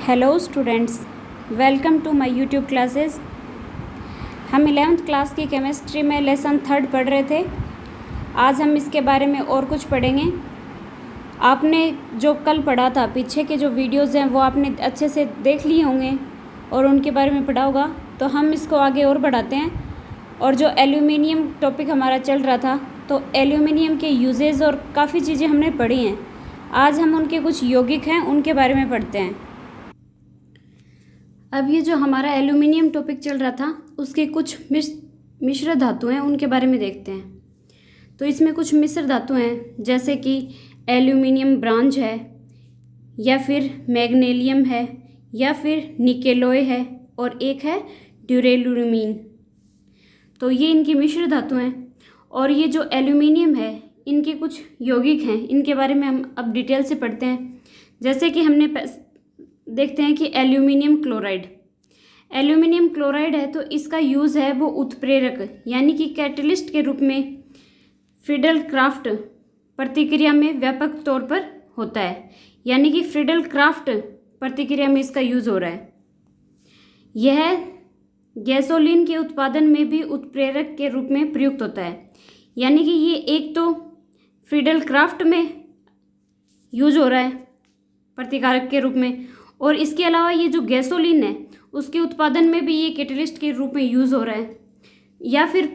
Hello students, welcome to my YouTube classes. हम 11th class की chemistry में lesson 3 पढ़ रहे थे। आज हम इसके बारे में और कुछ पढ़ेंगे। आपने जो कल पढ़ा था, पीछे के जो वीडियोज़ हैं वो आपने अच्छे से देख लिए होंगे और उनके बारे में पढ़ा होगा। तो हम इसको आगे और बढ़ाते हैं। और जो एल्यूमिनियम टॉपिक हमारा चल रहा था, तो एल्यूमिनियम के यूजेस और काफ़ी चीज़ें हमने पढ़ी हैं। आज हम उनके कुछ यौगिक हैं उनके बारे में पढ़ते हैं। अब ये जो हमारा एल्यूमिनियम टॉपिक चल रहा था, उसके कुछ मिश्र धातु हैं उनके बारे में देखते हैं। तो इसमें कुछ मिश्र धातु हैं, जैसे कि एल्यूमिनियम ब्रांज है, या फिर मैग्नीशियम है, या फिर निकेलॉय है, और एक है ड्यूरेलुमीन। तो ये इनकी मिश्र धातु हैं। और ये जो एल्यूमिनियम है, इनके कुछ यौगिक हैं, इनके बारे में हम अब डिटेल से पढ़ते हैं। जैसे कि हमने देखते हैं कि एल्यूमिनियम क्लोराइड है, तो इसका यूज़ है वो उत्प्रेरक यानी कि कैटलिस्ट के रूप में फ्रीडल क्राफ्ट प्रतिक्रिया में व्यापक तौर पर होता है। यानी कि फ्रीडल क्राफ्ट प्रतिक्रिया में इसका यूज़ हो रहा है। यह गैसोलीन के उत्पादन में भी उत्प्रेरक के रूप में प्रयुक्त होता है। यानी कि ये एक तो फ्रीडल क्राफ्ट में यूज हो रहा है प्रतिकारक के रूप में, और इसके अलावा ये जो गैसोलीन है उसके उत्पादन में भी ये कैटलिस्ट के रूप में यूज़ हो रहा है। या फिर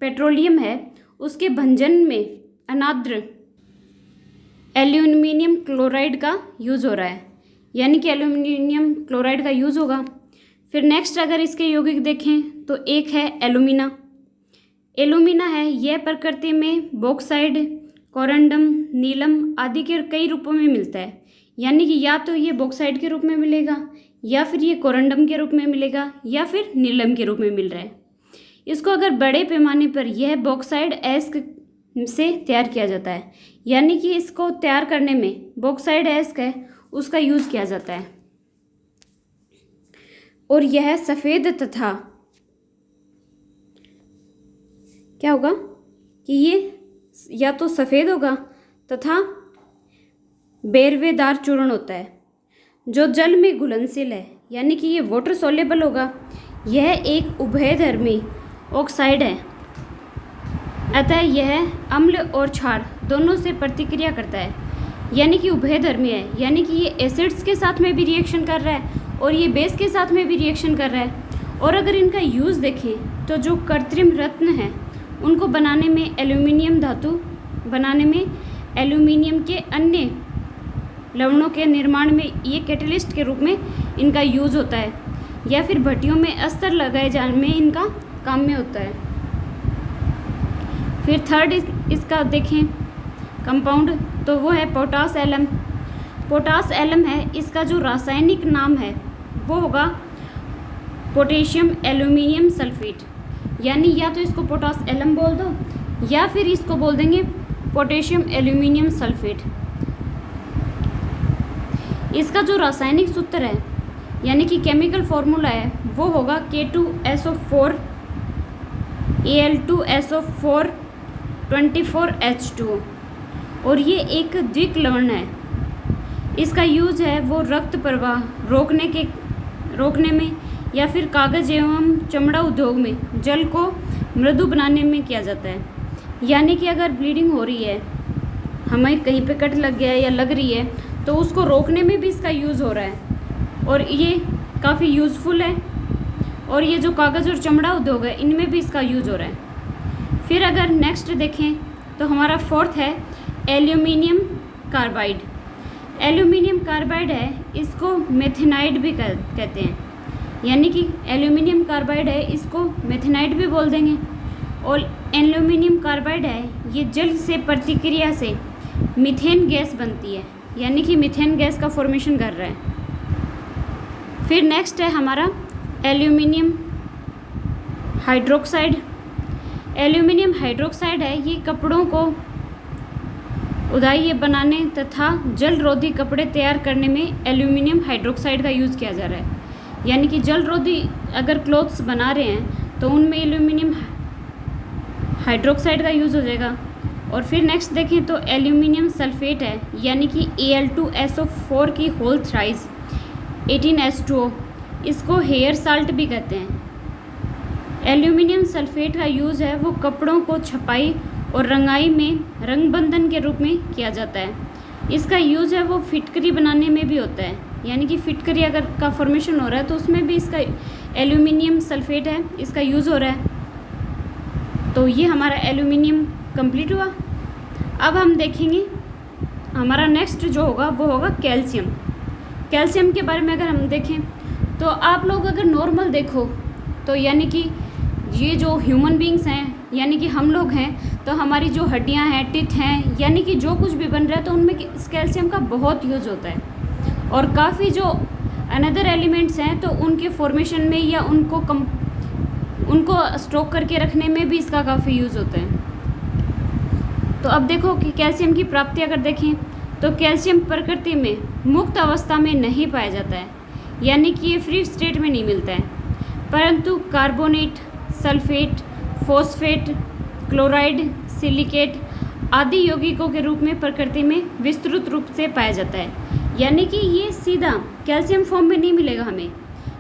पेट्रोलियम है, उसके भंजन में अनाद्र एल्यूमिनियम क्लोराइड का यूज़ हो रहा है। यानी कि एल्यूमिनियम क्लोराइड का यूज़ होगा। फिर नेक्स्ट अगर इसके यौगिक देखें तो एक है एल्यूमिना है। यह प्रकृति में बॉक्साइड, कोरंडम, नीलम आदि के कई रूपों में मिलता है। यानी कि या तो ये बॉक्साइड के रूप में मिलेगा, या फिर ये कोरंडम के रूप में मिलेगा, या फिर नीलम के रूप में मिल रहा है। इसको अगर बड़े पैमाने पर यह बॉक्साइड एस्क से तैयार किया जाता है। यानी कि इसको तैयार करने में बॉक्साइड एस्क है उसका यूज़ किया जाता है। और यह सफ़ेद तथा क्या होगा कि ये या तो सफ़ेद होगा तथा बेरवेदार चूर्ण होता है, जो जल में घुलनशील है। यानी कि ये वाटर सोल्यूबल होगा। यह एक उभयधर्मी ऑक्साइड है, अतः यह अम्ल और क्षार दोनों से प्रतिक्रिया करता है। यानी कि उभयधर्मी है, यानी कि ये एसिड्स के साथ में भी रिएक्शन कर रहा है और ये बेस के साथ में भी रिएक्शन कर रहा है। और अगर इनका यूज़ देखें तो जो कृत्रिम रत्न हैं उनको बनाने में, एल्यूमिनियम धातु बनाने में, एल्यूमिनियम के अन्य लवणों के निर्माण में ये कैटलिस्ट के रूप में इनका यूज़ होता है। या फिर भट्टियों में अस्तर लगाए जाने में इनका काम में होता है। फिर थर्ड इसका देखें कंपाउंड, तो वो है पोटास एलम है। इसका जो रासायनिक नाम है वो होगा पोटेशियम एल्यूमिनियम सल्फेट। यानी या तो इसको पोटास एलम बोल दो, या फिर इसको बोल देंगे पोटेशियम एल्यूमिनियम सल्फेट। इसका जो रासायनिक सूत्र है यानी कि केमिकल फॉर्मूला है वो होगा K2SO4 Al2SO4 24H2O। और ये एक द्विक लवण है। इसका यूज़ है वो रक्त प्रवाह रोकने में, या फिर कागज़ एवं चमड़ा उद्योग में जल को मृदु बनाने में किया जाता है। यानी कि अगर ब्लीडिंग हो रही है, हमें कहीं पे कट लग गया है या लग रही है, तो उसको रोकने में भी इसका यूज़ हो रहा है और ये काफ़ी यूज़फुल है। और ये जो कागज़ और चमड़ा उद्योग है इनमें भी इसका यूज़ हो रहा है। फिर अगर नेक्स्ट देखें तो हमारा फोर्थ है एल्यूमिनियम कार्बाइड है। इसको मेथेनाइड भी कहते हैं। यानी कि एल्यूमिनियम कार्बाइड है, इसको मेथेनाइड भी बोल देंगे। और एल्यूमिनियम कार्बाइड है, ये जल से प्रतिक्रिया से मीथेन गैस बनती है। यानी कि मीथेन गैस का फॉर्मेशन कर रहा है। फिर नेक्स्ट है हमारा एल्यूमिनियम हाइड्रोक्साइड है। ये कपड़ों को उदाई बनाने तथा जल रोधी कपड़े तैयार करने में एल्यूमिनियम हाइड्रोक्साइड का यूज़ किया जा रहा है। यानी कि जल रोधी अगर क्लॉथ्स बना रहे हैं तो उनमें एल्यूमिनियम हाइड्रोक्साइड का यूज़ हो जाएगा। और फिर नेक्स्ट देखें तो एल्यूमिनियम सल्फेट है, यानी कि Al2SO4 की होल थ्राइस 18H2O, इसको हेयर साल्ट भी कहते हैं। एल्यूमिनियम सल्फेट का यूज़ है वो कपड़ों को छपाई और रंगाई में रंग बंधन के रूप में किया जाता है। इसका यूज़ है वो फिटकरी बनाने में भी होता है, यानी कि फिटकरी अगर का फॉर्मेशन हो रहा है तो उसमें भी इसका एल्यूमिनियम सल्फेट है, इसका यूज़ हो रहा है। तो ये हमारा एल्यूमिनियम कंप्लीट हुआ। अब हम देखेंगे हमारा नेक्स्ट जो होगा वो होगा कैल्शियम। कैल्शियम के बारे में अगर हम देखें तो आप लोग अगर नॉर्मल देखो तो यानी कि ये जो ह्यूमन बींग्स हैं, यानी कि हम लोग हैं, तो हमारी जो हड्डियां हैं, टिथ हैं, यानी कि जो कुछ भी बन रहा है तो उनमें इस कैल्शियम का बहुत यूज़ होता है। और काफ़ी जो अनदर एलिमेंट्स हैं तो उनके फॉर्मेशन में या उनको स्टॉक करके रखने में भी इसका काफ़ी यूज़ होता है। तो अब देखो कि कैल्शियम की प्राप्ति अगर देखें तो कैल्शियम प्रकृति में मुक्त अवस्था में नहीं पाया जाता है, यानी कि ये फ्री स्टेट में नहीं मिलता है, परंतु carbonate, sulphate, phosphate, chloride, silicate आदि यौगिकों के रूप में प्रकृति में विस्तृत रूप से पाया जाता है। यानी कि ये सीधा कैल्शियम फॉर्म में नहीं मिलेगा हमें,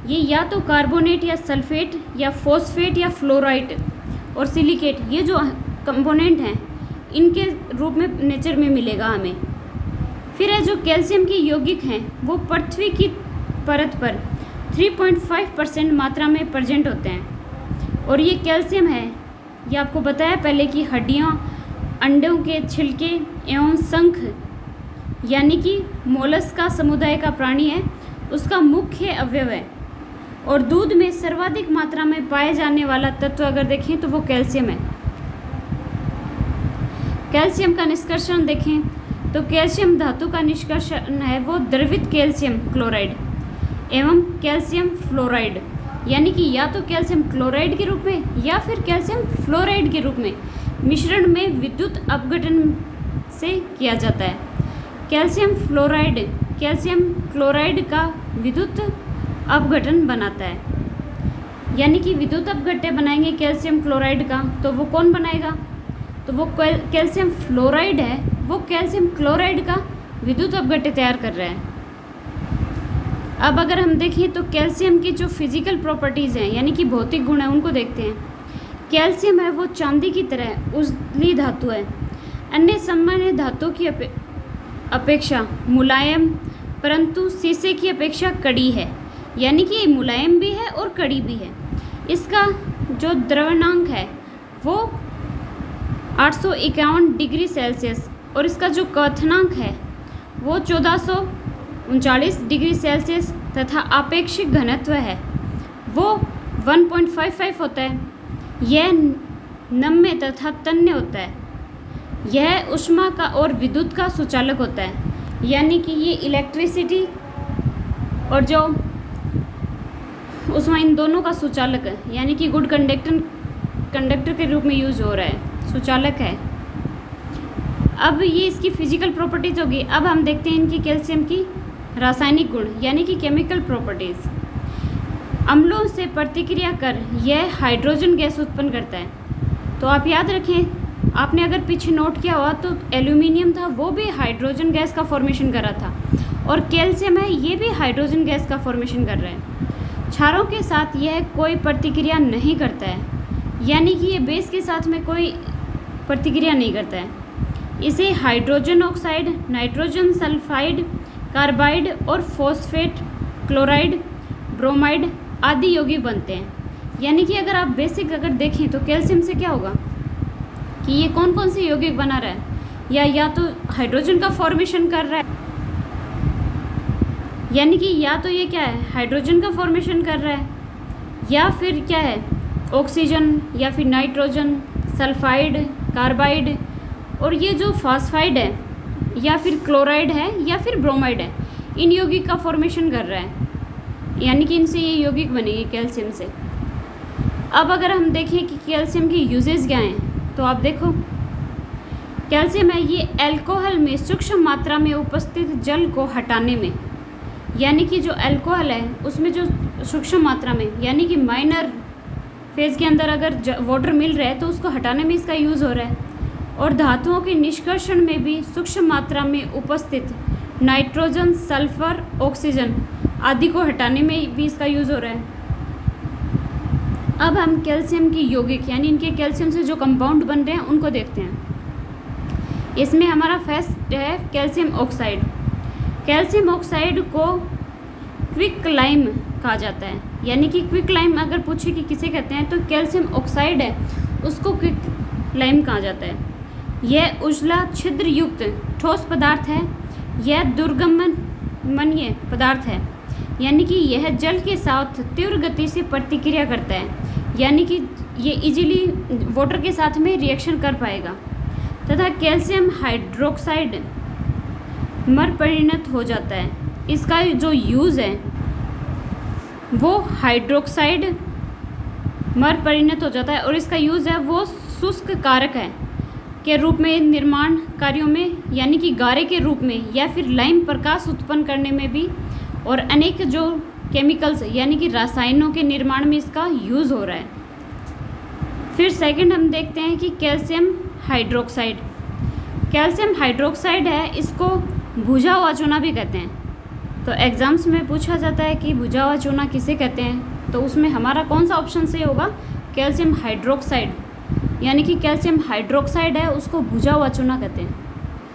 ये या तो कार्बोनेट या सल्फेट या फॉस्फेट या फ्लोराइड और सिलिकेट, ये जो कंपोनेंट हैं इनके रूप में नेचर में मिलेगा हमें। फिर है जो कैल्शियम के यौगिक हैं वो पृथ्वी की परत पर 3.5% मात्रा में प्रेजेंट होते हैं। और ये कैल्शियम है, ये आपको बताया पहले कि हड्डियाँ, अंडों के छिलके एवं शंख, यानी कि मोलस्क का समुदाय का प्राणी है, उसका मुख्य अवयव है। और दूध में सर्वाधिक मात्रा में पाए जाने वाला तत्व अगर देखें तो वो कैल्शियम है। कैल्शियम का निष्कर्षण देखें तो कैल्शियम धातु का निष्कर्षण है वो द्रवित कैल्शियम क्लोराइड एवं कैल्शियम फ्लोराइड, यानी कि या तो कैल्शियम क्लोराइड के रूप में या फिर कैल्शियम फ्लोराइड के रूप में मिश्रण में विद्युत अपघटन से किया जाता है। कैल्शियम फ्लोराइड कैल्शियम क्लोराइड का विद्युत अपघटन बनाता है, यानी कि विद्युत अपघट्य बनाएंगे कैल्शियम क्लोराइड का, तो वो कौन बनाएगा? तो वो कैल्शियम फ्लोराइड है, वो कैल्शियम क्लोराइड का विद्युत अपघट्य तैयार कर रहा है। अब अगर हम देखें तो कैल्शियम की जो फिजिकल प्रॉपर्टीज़ हैं, यानी कि भौतिक गुण हैं, उनको देखते हैं। कैल्शियम है वो चांदी की तरह उजली धातु है, अन्य सामान्य धातु की अपेक्षा मुलायम, परंतु शीशे की अपेक्षा कड़ी है, यानी कि ये मुलायम भी है और कड़ी भी है। इसका जो द्रवणांक है वो 851 डिग्री सेल्सियस और इसका जो क्वथनांक है वो 1439 डिग्री सेल्सियस तथा आपेक्षिक घनत्व है वो 1.55 होता है। यह नम्य तथा तन्य होता है। यह ऊष्मा का और विद्युत का सुचालक होता है, यानी कि ये इलेक्ट्रिसिटी और जो ऊष्मा इन दोनों का सुचालक है, यानी कि गुड कंडक्टर के रूप में यूज हो रहा है, सुचालक है। अब ये इसकी फिजिकल प्रॉपर्टीज होगी। अब हम देखते हैं इनकी कैल्शियम की रासायनिक गुण, यानी कि केमिकल प्रॉपर्टीज़। अम्लों से प्रतिक्रिया कर यह हाइड्रोजन गैस उत्पन्न करता है। तो आप याद रखें, आपने अगर पीछे नोट किया हुआ तो एल्यूमिनियम था वो भी हाइड्रोजन गैस का फॉर्मेशन कर रहा था, और कैल्शियम है ये भी हाइड्रोजन गैस का फॉर्मेशन कर रहा है। क्षारों के साथ यह कोई प्रतिक्रिया नहीं करता है, यानी कि ये बेस के साथ में कोई प्रतिक्रिया नहीं करता है। इसे hydrogen oxide, nitrogen sulphide, carbide और फॉस्फेट, क्लोराइड, ब्रोमाइड आदि यौगिक बनते हैं। यानी कि अगर आप बेसिक अगर देखें तो कैल्शियम से क्या होगा कि ये कौन कौन से यौगिक बना रहा है, या तो हाइड्रोजन का फॉर्मेशन कर रहा है, यानी कि या तो ये क्या है हाइड्रोजन का फॉर्मेशन कर रहा है, या फिर क्या है ऑक्सीजन, या फिर नाइट्रोजन, सल्फाइड, कार्बाइड, और ये जो फॉस्फाइड है या फिर क्लोराइड है या फिर ब्रोमाइड है, इन यौगिक का फॉर्मेशन कर रहा है, यानी कि इनसे ये यौगिक बनेगी कैल्शियम से। अब अगर हम देखें कि कैल्शियम की यूजेस क्या हैं, तो आप देखो कैल्शियम है ये अल्कोहल में सूक्ष्म मात्रा में उपस्थित जल को हटाने में, यानी कि जो अल्कोहल है उसमें जो सूक्ष्म मात्रा में, यानी कि माइनर फेज़ के अंदर अगर वाटर मिल रहा है तो उसको हटाने में इसका यूज़ हो रहा है। और धातुओं के निष्कर्षण में भी सूक्ष्म मात्रा में उपस्थित नाइट्रोजन, सल्फर, ऑक्सीजन आदि को हटाने में भी इसका यूज़ हो रहा है। अब हम कैल्शियम की यौगिक यानी इनके कैल्शियम से जो कंपाउंड बन रहे हैं उनको देखते हैं। इसमें हमारा फर्स्ट है कैल्शियम ऑक्साइड। कैल्शियम ऑक्साइड को क्विक लाइम कहा जाता है, यानी कि क्विक लाइम अगर पूछे कि किसे कहते हैं तो कैल्शियम ऑक्साइड है उसको क्विक लाइम कहा जाता है। यह उजला छिद्र युक्त ठोस पदार्थ है। यह दुर्गमनीय पदार्थ है, यानी कि यह जल के साथ तीव्र गति से प्रतिक्रिया करता है, यानी कि ये इजीली वाटर के साथ में रिएक्शन कर पाएगा। तथा कैल्शियम हाइड्रोक्साइड मर परिणत हो जाता है। इसका जो यूज़ है वो हाइड्रोक्साइड मर परिणत हो जाता है और इसका यूज़ है वो शुष्क कारक है के रूप में निर्माण कार्यों में, यानी कि गारे के रूप में या फिर लाइम प्रकाश उत्पन्न करने में भी, और अनेक जो केमिकल्स यानी कि रसायनों के निर्माण में इसका यूज़ हो रहा है। फिर सेकंड हम देखते हैं कि कैल्शियम हाइड्रोक्साइड। कैल्शियम हाइड्रोक्साइड है, इसको भुजा हुआ चूना भी कहते हैं। तो एग्ज़ाम्स में पूछा जाता है कि भुजा हुआ चूना किसे कहते हैं, तो उसमें हमारा कौन सा ऑप्शन सही होगा? कैल्शियम हाइड्रोक्साइड, यानी कि कैल्शियम हाइड्रोक्साइड है उसको भुजा हुआ चूना कहते हैं।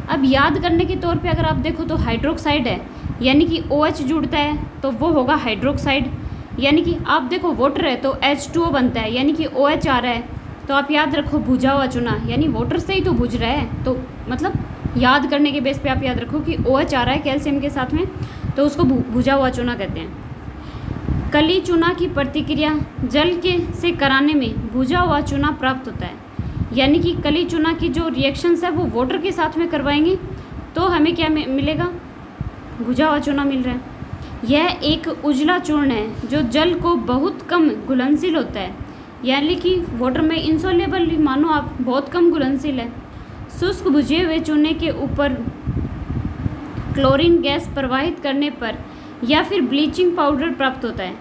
अब याद करने के तौर पे अगर आप देखो तो हाइड्रोक्साइड है यानी कि OH जुड़ता है तो वो होगा हाइड्रोक्साइड, यानी कि आप देखो वाटर है तो H2O बनता है, यानी कि OH आ रहा है तो आप याद रखो भुजा हुआ चूना, यानी वाटर से ही तो भुज रहा है, तो मतलब याद करने के बेस पे आप याद रखो कि OH आ रहा है कैल्शियम के साथ में तो उसको भुजा हुआ चूना कहते हैं। कली चूना की प्रतिक्रिया जल के से कराने में भुजा हुआ चूना प्राप्त होता है, यानी कि कली चूना की जो रिएक्शंस है वो वाटर के साथ में करवाएंगे तो हमें क्या मिलेगा? भुजा हुआ चूना मिल रहा है। यह एक उजला चूर्ण है जो जल को बहुत कम घुलनशील होता है, यानी कि वाटर में इंसोल्युबल मानो आप बहुत कम घुलनशील है। शुष्क भुजे हुए चूने के ऊपर क्लोरीन गैस प्रवाहित करने पर या फिर ब्लीचिंग पाउडर प्राप्त होता है,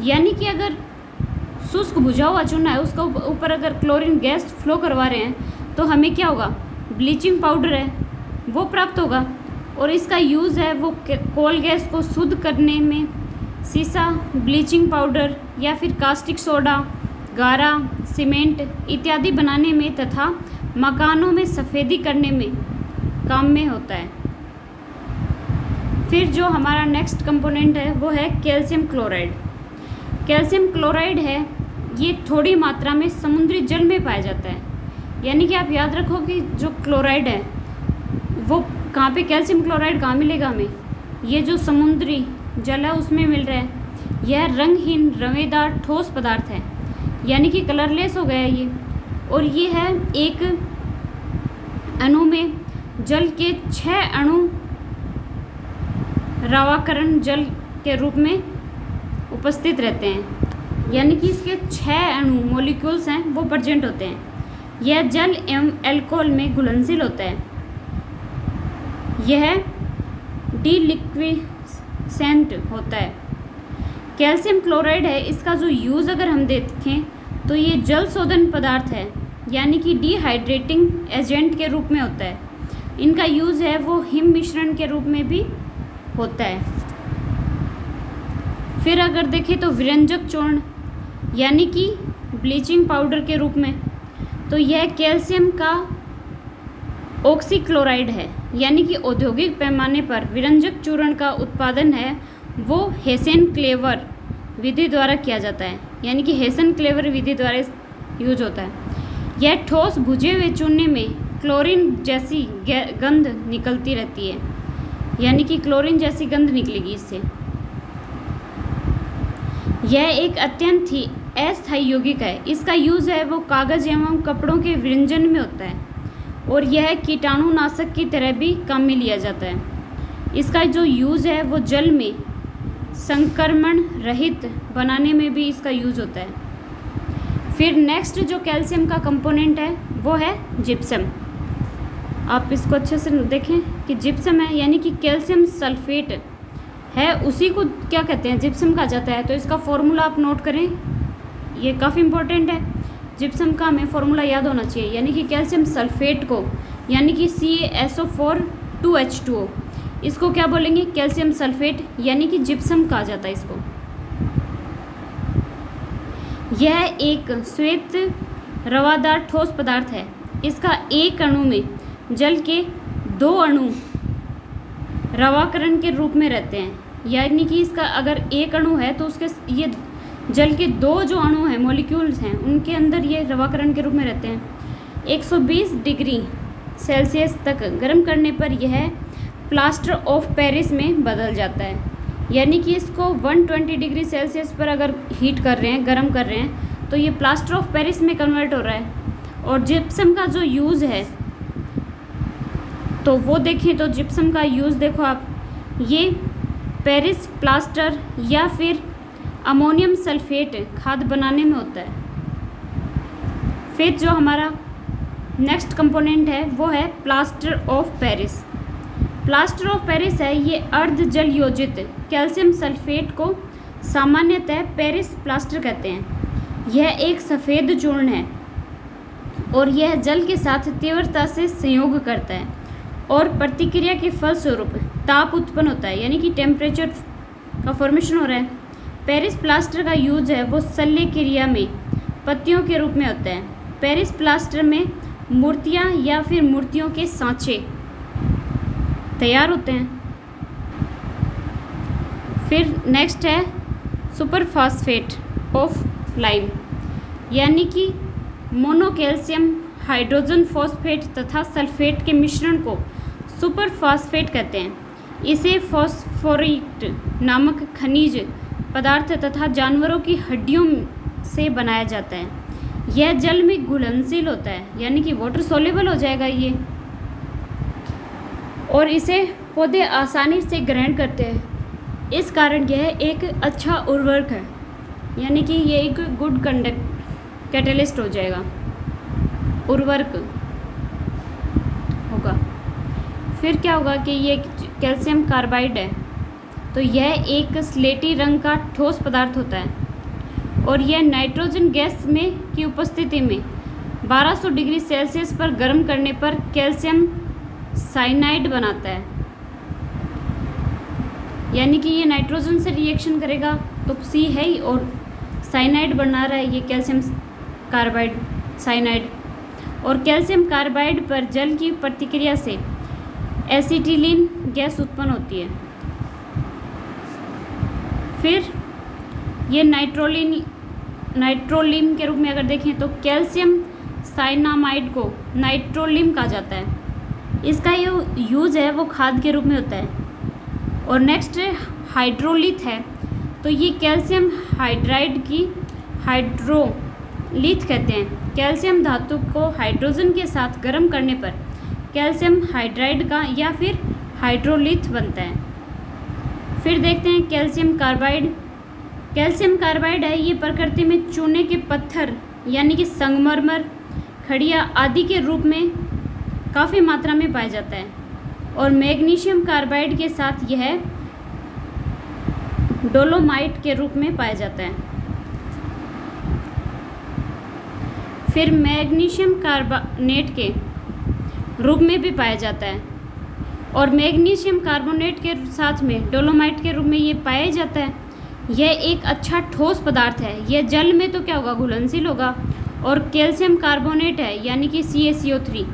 यानी कि अगर शुष्क भुजा हुआ चूना है उसका ऊपर अगर क्लोरीन गैस फ्लो करवा रहे हैं तो हमें क्या होगा? ब्लीचिंग पाउडर है वो प्राप्त होगा। और इसका यूज़ है वो कोल गैस को शुद्ध करने में, सीसा, ब्लीचिंग पाउडर या फिर कास्टिक सोडा, गारा, सीमेंट इत्यादि बनाने में तथा मकानों में सफ़ेदी करने में काम में होता है। फिर जो हमारा नेक्स्ट कंपोनेंट है वो है कैल्शियम क्लोराइड। कैल्शियम क्लोराइड है ये थोड़ी मात्रा में समुद्री जल में पाया जाता है, यानी कि आप याद रखो कि जो क्लोराइड है वो कहाँ पे, कैल्शियम क्लोराइड कहाँ मिलेगा हमें? ये जो समुद्री जल है उसमें मिल रहा है। यह रंगहीन रवेदार ठोस पदार्थ है, यानी कि कलरलेस हो गया है ये, और ये है एक अणु में जल के 6 अणु रवाकरण जल के रूप में उपस्थित रहते हैं, यानी कि इसके 6 अणु मॉलिक्यूल्स हैं वो प्रेजेंट होते हैं। यह जल एवं अल्कोहल में घुलनशील होता है। यह डीलिक्विसेंट होता है। कैल्शियम क्लोराइड है, इसका जो यूज़ अगर हम देखें तो ये जल शोधन पदार्थ है, यानी कि डिहाइड्रेटिंग एजेंट के रूप में होता है। इनका यूज़ है वो हिम मिश्रण के रूप में भी होता है। फिर अगर देखें तो विरंजक चूर्ण यानी कि ब्लीचिंग पाउडर के रूप में, तो यह कैल्शियम का ऑक्सीक्लोराइड है, यानी कि औद्योगिक पैमाने पर विरंजक चूर्ण का उत्पादन है वो हेसेन-क्लेवर विधि द्वारा किया जाता है, यानी कि हेसेन-क्लेवर विधि द्वारा यूज होता है। यह ठोस भुजे हुए चूने में क्लोरीन जैसी गंध निकलती रहती है, यानी कि क्लोरीन जैसी गंध निकलेगी इससे। यह एक अत्यंत ही अस्थायी यौगिक है। इसका यूज़ है वो कागज़ एवं कपड़ों के विरंजन में होता है और यह कीटाणुनाशक की तरह भी काम में लिया जाता है। इसका जो यूज़ है वो जल में संक्रमण रहित बनाने में भी इसका यूज़ होता है। फिर नेक्स्ट जो कैल्शियम का कंपोनेंट है वो है जिप्सम। आप इसको अच्छे से देखें कि जिप्सम है, यानी कि कैल्शियम सल्फेट है, उसी को क्या कहते हैं? जिप्सम कहा जाता है। तो इसका फॉर्मूला आप नोट करें, ये काफ़ी इंपॉर्टेंट है। जिप्सम का हमें फॉर्मूला याद होना चाहिए, यानी कि कैल्शियम सल्फेट को, यानी कि CaSO4 2H2O, इसको क्या बोलेंगे? कैल्शियम सल्फेट, यानी कि जिप्सम कहा जाता है इसको। यह एक श्वेत रवादार ठोस पदार्थ है। इसका एक अणु में जल के 2 अणु रवाकरण के रूप में रहते हैं, यानी कि इसका अगर एक अणु है तो उसके ये जल के 2 जो अणु हैं, मॉलिक्यूल्स हैं, उनके अंदर ये रवाकरण के रूप में रहते हैं। 120 डिग्री सेल्सियस तक गर्म करने पर यह प्लास्टर ऑफ पेरिस में बदल जाता है, यानी कि इसको 120 डिग्री सेल्सियस पर अगर हीट कर रहे हैं, गर्म कर रहे हैं, तो ये प्लास्टर ऑफ पेरिस में कन्वर्ट हो रहा है। और जिप्सम का जो यूज़ है तो वो देखें तो जिप्सम का यूज़ देखो आप, ये पेरिस प्लास्टर या फिर अमोनियम सल्फेट खाद बनाने में होता है। फिर जो हमारा नेक्स्ट कंपोनेंट है वो है plaster of Paris. Plaster of Paris है ये अर्ध जल योजित कैल्शियम सल्फेट को सामान्यतः पेरिस प्लास्टर कहते हैं। यह एक सफ़ेद चूर्ण है और यह जल के साथ तीव्रता से संयोग करता है और प्रतिक्रिया के फलस्वरूप ताप उत्पन्न होता है, यानी कि टेम्परेचर का फॉर्मेशन हो रहा है। पेरिस प्लास्टर का यूज है वो शल्य क्रिया में पत्तियों के रूप में होता है। पेरिस प्लास्टर में मूर्तियाँ या फिर मूर्तियों के सांचे तैयार होते हैं। फिर नेक्स्ट है सुपरफॉस्फेट ऑफ लाइम, यानी कि मोनोकैल्शियम हाइड्रोजन फॉस्फेट तथा सल्फेट के मिश्रण को सुपरफॉस्फेट कहते हैं। इसे फॉस्फोरेट नामक खनिज पदार्थ तथा जानवरों की हड्डियों से बनाया जाता है। यह जल में घुलनशील होता है, यानी कि वाटर सोल्यूबल हो जाएगा ये, और इसे पौधे आसानी से ग्रहण करते हैं। इस कारण यह एक अच्छा उर्वरक है, यानी कि ये एक गुड कैटलिस्ट हो जाएगा, उर्वरक होगा। फिर क्या होगा कि ये कैल्शियम कार्बाइड है, तो यह एक स्लेटी रंग का ठोस पदार्थ होता है और यह नाइट्रोजन गैस में की उपस्थिति में 1200 डिग्री सेल्सियस पर गर्म करने पर कैल्शियम साइनाइड बनाता है, यानी कि ये नाइट्रोजन से रिएक्शन करेगा तो C है ही, और साइनाइड बना रहा है ये कैल्शियम कार्बाइड साइनाइड। और कैल्शियम कार्बाइड पर जल की प्रतिक्रिया से एसिटिलीन गैस उत्पन्न होती है। फिर ये नाइट्रोलिम के रूप में अगर देखें तो कैल्शियम साइनामाइड को नाइट्रोलिम कहा जाता है। इसका यूज़ है वो खाद के रूप में होता है। और नेक्स्ट हाइड्रोलिथ है, तो ये कैल्शियम हाइड्राइड की हाइड्रोलिथ कहते हैं। कैल्शियम धातु को हाइड्रोजन के साथ गर्म करने पर कैल्शियम हाइड्राइड का या फिर हाइड्रोलिथ बनता है। फिर देखते हैं कैल्शियम कार्बाइड। कैल्शियम कार्बाइड है ये प्रकृति में चूने के पत्थर, यानी कि संगमरमर, खड़िया आदि के रूप में काफ़ी मात्रा में पाया जाता है। और मैग्नीशियम कार्बाइड के साथ यह डोलोमाइट के रूप में पाया जाता है। फिर मैग्नीशियम कार्बोनेट के रूप में भी पाया जाता है, और मैग्नीशियम कार्बोनेट के साथ में डोलोमाइट के रूप में ये पाया जाता है। यह एक अच्छा ठोस पदार्थ है। यह जल में तो क्या होगा, घुलनशील होगा। और कैल्शियम कार्बोनेट है, यानी कि CaCO3।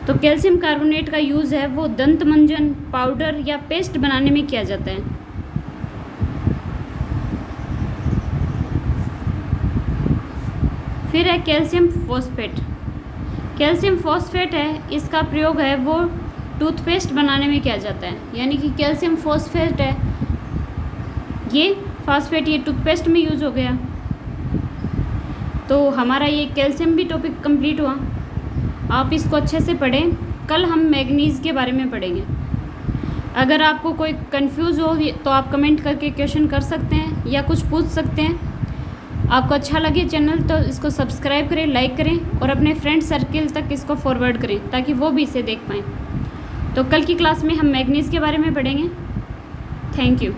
तो कैल्शियम कार्बोनेट का यूज़ है वो दंत मंजन, पाउडर या पेस्ट बनाने में किया जाता है। फिर है कैल्शियम फॉस्फेट। कैल्शियम फॉस्फेट है, इसका प्रयोग है वो टूथपेस्ट बनाने में किया जाता है, यानी कि कैल्शियम फॉस्फेट है ये फॉस्फेट, ये टूथपेस्ट में यूज़ हो गया। तो हमारा ये कैल्शियम भी टॉपिक कंप्लीट हुआ। आप इसको अच्छे से पढ़ें। कल हम मैग्नीज के बारे में पढ़ेंगे। अगर आपको कोई कंफ्यूज हो तो आप कमेंट करके क्वेश्चन कर सकते हैं या कुछ पूछ सकते हैं। आपको अच्छा लगे चैनल तो इसको सब्सक्राइब करें, लाइक करें और अपने फ्रेंड सर्किल तक इसको फॉरवर्ड करें ताकि वो भी इसे देख पाएँ। तो कल की क्लास में हम मैग्नीज के बारे में पढ़ेंगे। Thank you.